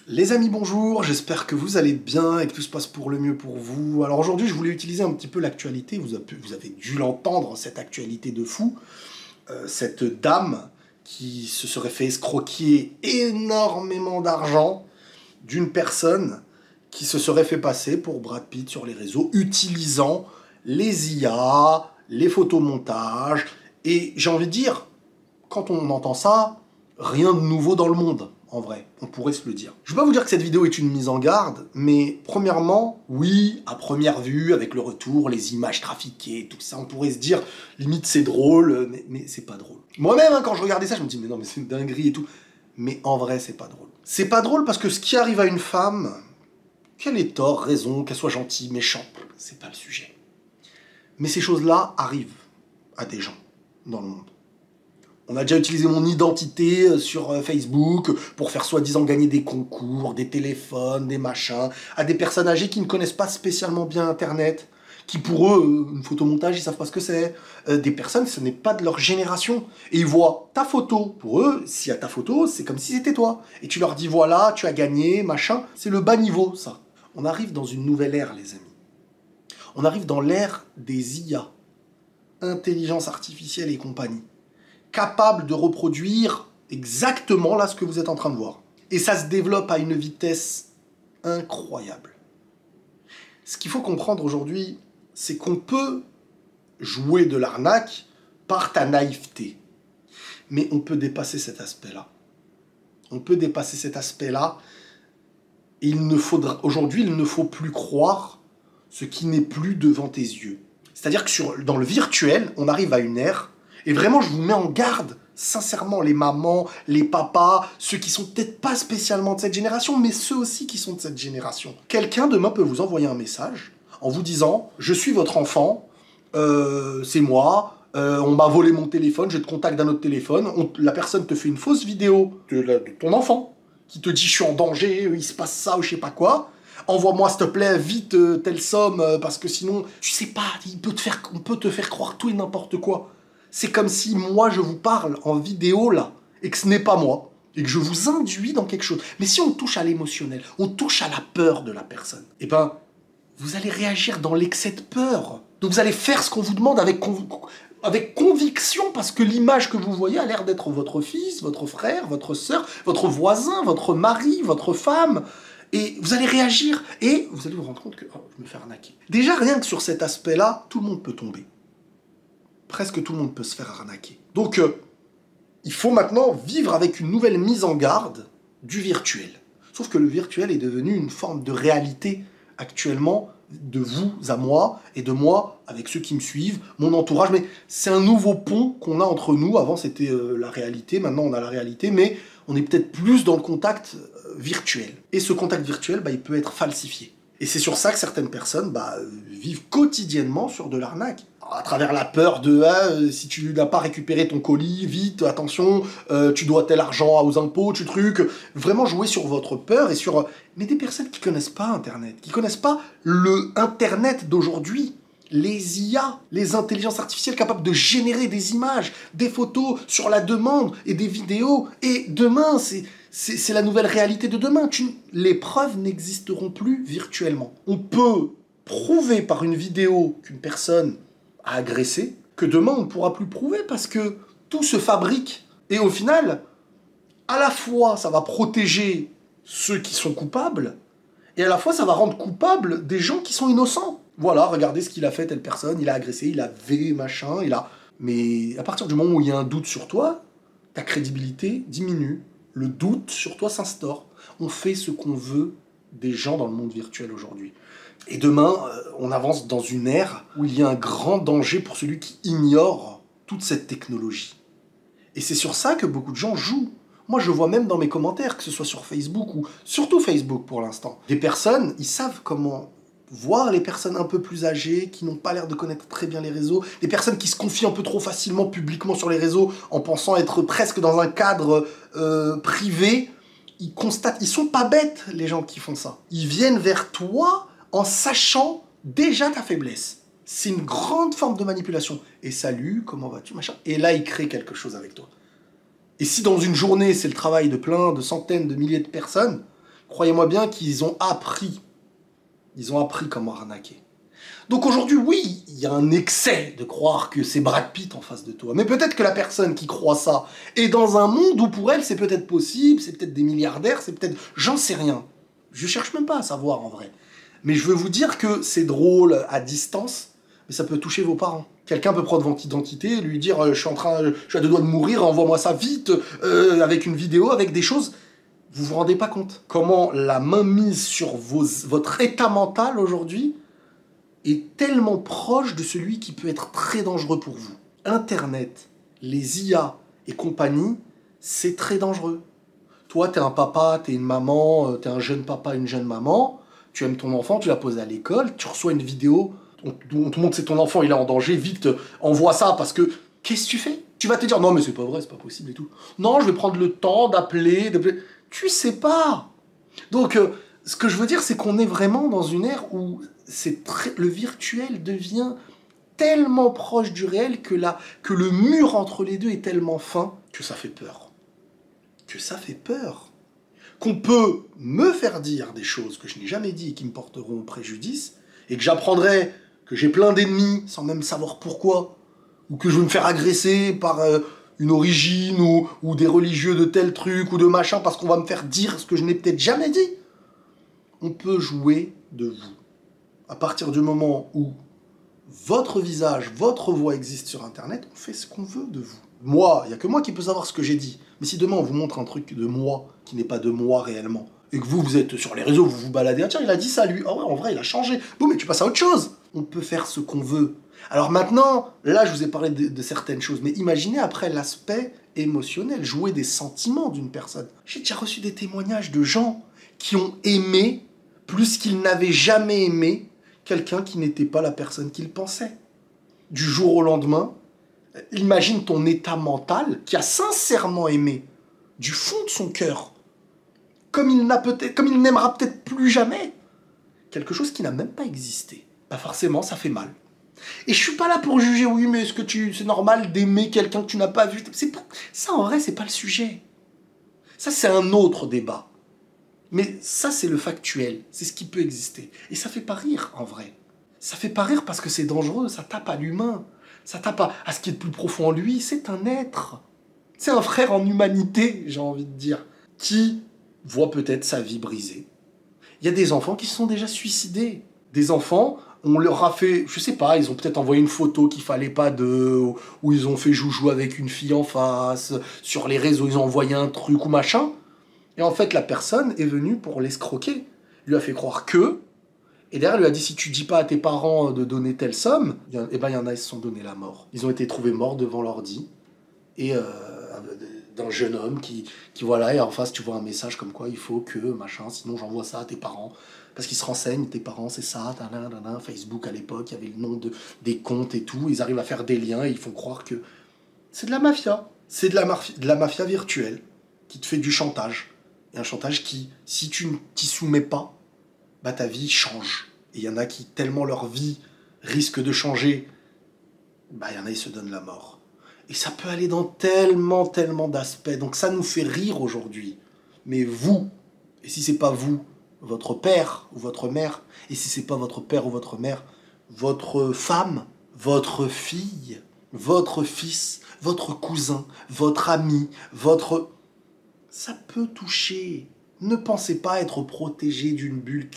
Les amis, bonjour, j'espère que vous allez bien et que tout se passe pour le mieux pour vous. Alors aujourd'hui, je voulais utiliser un petit peu l'actualité, vous avez dû l'entendre, cette actualité de fou. Cette dame qui se serait fait escroquer énormément d'argent d'une personne qui se serait fait passer pour Brad Pitt sur les réseaux, utilisant les IA, les photomontages, et j'ai envie de dire, quand on entend ça, rien de nouveau dans le monde. En vrai, on pourrait se le dire. Je ne vais pas vous dire que cette vidéo est une mise en garde, mais premièrement, oui, à première vue, avec le retour, les images trafiquées, tout ça, on pourrait se dire, limite c'est drôle, mais c'est pas drôle. Moi-même, hein, quand je regardais ça, je me dis, mais non, mais c'est une dinguerie et tout. Mais en vrai, c'est pas drôle. C'est pas drôle parce que ce qui arrive à une femme, qu'elle ait tort, raison, qu'elle soit gentille, méchante, c'est pas le sujet. Mais ces choses-là arrivent à des gens dans le monde. On a déjà utilisé mon identité sur Facebook pour faire soi-disant gagner des concours, des téléphones, des machins, à des personnes âgées qui ne connaissent pas spécialement bien Internet, qui pour eux, une photomontage, ils savent pas ce que c'est. Des personnes, ce n'est pas de leur génération. Et ils voient ta photo. Pour eux, s'il y a ta photo, c'est comme si c'était toi. Et tu leur dis, voilà, tu as gagné, machin. C'est le bas niveau, ça. On arrive dans une nouvelle ère, les amis. On arrive dans l'ère des IA, intelligence artificielle et compagnie, capable de reproduire exactement là ce que vous êtes en train de voir. Et ça se développe à une vitesse incroyable. Ce qu'il faut comprendre aujourd'hui, c'est qu'on peut jouer de l'arnaque par ta naïveté. Mais on peut dépasser cet aspect-là. On peut dépasser cet aspect-là. Et aujourd'hui, il ne faut plus croire ce qui n'est plus devant tes yeux. C'est-à-dire que dans le virtuel, on arrive à une ère. Et vraiment, je vous mets en garde, sincèrement, les mamans, les papas, ceux qui sont peut-être pas spécialement de cette génération, mais ceux aussi qui sont de cette génération. Quelqu'un demain peut vous envoyer un message en vous disant « Je suis votre enfant, c'est moi, on m'a volé mon téléphone, je te contacte d'un autre téléphone. » La personne te fait une fausse vidéo de ton enfant qui te dit « Je suis en danger, il se passe ça ou je sais pas quoi. » Envoie-moi s'il te plaît vite telle somme parce que sinon, tu sais pas, on peut te faire croire tout et n'importe quoi. C'est comme si moi je vous parle en vidéo là, et que ce n'est pas moi, et que je vous induis dans quelque chose. Mais si on touche à l'émotionnel, on touche à la peur de la personne, eh ben, vous allez réagir dans l'excès de peur. Donc vous allez faire ce qu'on vous demande avec conviction, parce que l'image que vous voyez a l'air d'être votre fils, votre frère, votre sœur, votre voisin, votre mari, votre femme. Et vous allez réagir, et vous allez vous rendre compte que oh, je me fais arnaquer. Déjà, rien que sur cet aspect-là, tout le monde peut tomber. Presque tout le monde peut se faire arnaquer. Donc, il faut maintenant vivre avec une nouvelle mise en garde du virtuel. Sauf que le virtuel est devenu une forme de réalité actuellement, de vous à moi, et de moi avec ceux qui me suivent, mon entourage. Mais c'est un nouveau pont qu'on a entre nous. Avant, c'était la réalité. Maintenant, on a la réalité, mais on est peut-être plus dans le contact virtuel. Et ce contact virtuel, il peut être falsifié. Et c'est sur ça que certaines personnes vivent quotidiennement sur de l'arnaque. À travers la peur de si tu n'as pas récupéré ton colis, vite, attention, tu dois tel argent aux impôts, tu truc. Vraiment jouer sur votre peur et sur... Mais des personnes qui ne connaissent pas Internet, qui ne connaissent pas le Internet d'aujourd'hui, les IA, les intelligences artificielles capables de générer des images, des photos sur la demande et des vidéos. Et demain, c'est la nouvelle réalité de demain. Les preuves n'existeront plus virtuellement. On peut prouver par une vidéo qu'une personne a agressé, que demain on ne pourra plus prouver parce que tout se fabrique. Et au final, à la fois ça va protéger ceux qui sont coupables, et à la fois ça va rendre coupables des gens qui sont innocents. Voilà, regardez ce qu'il a fait telle personne, il a agressé, il a machin, il a... Mais à partir du moment où il y a un doute sur toi, ta crédibilité diminue. Le doute sur toi s'instaure. On fait ce qu'on veut des gens dans le monde virtuel aujourd'hui. Et demain, on avance dans une ère où il y a un grand danger pour celui qui ignore toute cette technologie. Et c'est sur ça que beaucoup de gens jouent. Moi, je vois même dans mes commentaires, que ce soit sur Facebook ou surtout Facebook pour l'instant, des personnes, ils savent comment voir les personnes un peu plus âgées, qui n'ont pas l'air de connaître très bien les réseaux, des personnes qui se confient un peu trop facilement publiquement sur les réseaux en pensant être presque dans un cadre privé. Ils constatent, ils sont pas bêtes les gens qui font ça. Ils viennent vers toi en sachant déjà ta faiblesse. C'est une grande forme de manipulation. Et salut, comment vas-tu, machin. Et là, ils créent quelque chose avec toi. Et si dans une journée, c'est le travail de plein, de centaines, de milliers de personnes, croyez-moi bien qu'ils ont appris. Ils ont appris comment arnaquer. Donc aujourd'hui, oui, il y a un excès de croire que c'est Brad Pitt en face de toi. Mais peut-être que la personne qui croit ça est dans un monde où pour elle, c'est peut-être possible, c'est peut-être des milliardaires, c'est peut-être... J'en sais rien. Je cherche même pas à savoir en vrai. Mais je veux vous dire que c'est drôle à distance, mais ça peut toucher vos parents. Quelqu'un peut prendre votre identité, lui dire je suis à deux doigts de mourir, envoie-moi ça vite, avec une vidéo, avec des choses. Vous vous rendez pas compte comment la mainmise sur votre état mental aujourd'hui est tellement proche de celui qui peut être très dangereux pour vous. Internet, les IA et compagnie, c'est très dangereux. Toi, t'es un papa, t'es une maman, t'es un jeune papa, une jeune maman, tu aimes ton enfant, tu l'as posé à l'école, tu reçois une vidéo, on te montre que c'est ton enfant, il est en danger, vite, envoie ça parce que... Qu'est-ce que tu fais? Tu vas te dire, non mais c'est pas vrai, c'est pas possible et tout. Non, je vais prendre le temps d'appeler... Tu sais pas. Donc, ce que je veux dire, c'est qu'on est vraiment dans une ère où le virtuel devient tellement proche du réel que le mur entre les deux est tellement fin que ça fait peur. Que ça fait peur. Qu'on peut me faire dire des choses que je n'ai jamais dit et qui me porteront préjudice, et que j'apprendrai que j'ai plein d'ennemis sans même savoir pourquoi, ou que je vais me faire agresser par une origine, ou des religieux de tel truc, ou de machin, parce qu'on va me faire dire ce que je n'ai peut-être jamais dit. On peut jouer de vous. À partir du moment où votre visage, votre voix existe sur Internet, on fait ce qu'on veut de vous. Moi, il n'y a que moi qui peux savoir ce que j'ai dit. Mais si demain on vous montre un truc de moi, qui n'est pas de moi réellement, et que vous êtes sur les réseaux, vous vous baladez, ah tiens, il a dit ça lui, ah ouais, en vrai, il a changé. Bon, mais tu passes à autre chose. On peut faire ce qu'on veut. Alors maintenant, là, je vous ai parlé de certaines choses, mais imaginez après l'aspect émotionnel, jouer des sentiments d'une personne. J'ai déjà reçu des témoignages de gens qui ont aimé plus qu'ils n'avaient jamais aimé quelqu'un qui n'était pas la personne qu'ils pensaient. Du jour au lendemain, imagine ton état mental qui a sincèrement aimé, du fond de son cœur, comme il n'aimera peut-être plus jamais, quelque chose qui n'a même pas existé. Bah forcément, ça fait mal. Et je suis pas là pour juger, oui, mais est-ce que c'est normal d'aimer quelqu'un que tu n'as pas vu? Ça, en vrai, c'est pas le sujet. Ça, c'est un autre débat. Mais ça, c'est le factuel. C'est ce qui peut exister. Et ça fait pas rire, en vrai. Ça fait pas rire parce que c'est dangereux. Ça tape à l'humain. Ça tape à ce qui est de plus profond en lui. C'est un être. C'est un frère en humanité, j'ai envie de dire, qui voit peut-être sa vie brisée. Il y a des enfants qui se sont déjà suicidés. Des enfants, on leur a fait, je sais pas, ils ont peut-être envoyé une photo qu'il fallait pas d'eux, ou ils ont fait joujou avec une fille en face, sur les réseaux, ils ont envoyé un truc ou machin. Et en fait, la personne est venue pour l'escroquer. Il lui a fait croire que... Et derrière, il lui a dit, si tu dis pas à tes parents de donner telle somme, eh ben, il y en a, ils se sont donné la mort. Ils ont été trouvés morts devant l'ordi. Et d'un jeune homme qui voilà, et en face, tu vois un message comme quoi il faut que, machin, sinon j'envoie ça à tes parents. Parce qu'ils se renseignent, tes parents, c'est ça, Facebook à l'époque, il y avait le nom des comptes et tout. Ils arrivent à faire des liens et ils font croire que... C'est de la mafia. C'est de la mafia virtuelle qui te fait du chantage. Et un chantage qui, si tu ne t'y soumets pas, bah ta vie change. Et il y en a qui, tellement leur vie risque de changer, bah il y en a, ils se donnent la mort. Et ça peut aller dans tellement d'aspects. Donc ça nous fait rire aujourd'hui. Mais vous, et si c'est pas vous, votre père ou votre mère, et si c'est pas votre père ou votre mère, votre femme, votre fille, votre fils, votre cousin, votre ami, ça peut toucher. Ne pensez pas être protégé d'une bulle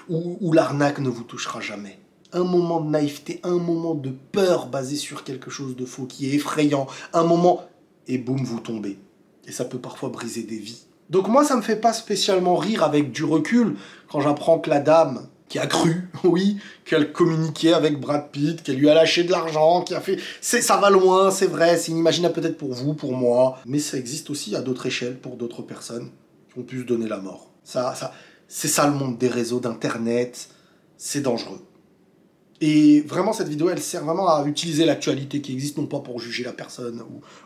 où l'arnaque ne vous touchera jamais. Un moment de naïveté, un moment de peur basé sur quelque chose de faux qui est effrayant, un moment, et boum, vous tombez. Et ça peut parfois briser des vies. Donc moi, ça me fait pas spécialement rire avec du recul quand j'apprends que la dame qui a cru, oui, qu'elle communiquait avec Brad Pitt, qu'elle lui a lâché de l'argent, qui a fait... Ça va loin, c'est vrai, c'est inimaginable peut-être pour vous, pour moi, mais ça existe aussi à d'autres échelles pour d'autres personnes qui ont pu se donner la mort. C'est ça le monde des réseaux, d'Internet, c'est dangereux. Et vraiment, cette vidéo, elle sert vraiment à utiliser l'actualité qui existe, non pas pour juger la personne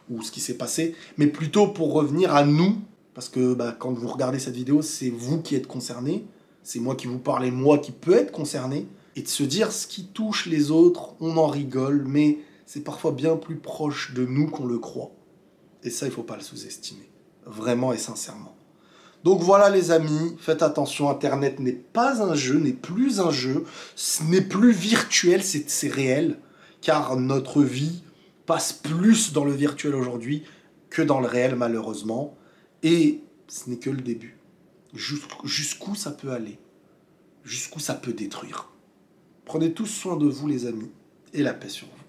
ou ce qui s'est passé, mais plutôt pour revenir à nous, parce que quand vous regardez cette vidéo, c'est vous qui êtes concerné, c'est moi qui vous parle et moi qui peux être concerné, et de se dire ce qui touche les autres, on en rigole, mais c'est parfois bien plus proche de nous qu'on le croit. Et ça, il ne faut pas le sous-estimer, vraiment et sincèrement. Donc voilà les amis, faites attention, Internet n'est pas un jeu, n'est plus un jeu, ce n'est plus virtuel, c'est réel, car notre vie passe plus dans le virtuel aujourd'hui que dans le réel malheureusement, et ce n'est que le début. Jusqu'où ça peut aller, jusqu'où ça peut détruire. Prenez tous soin de vous les amis, et la paix sur vous.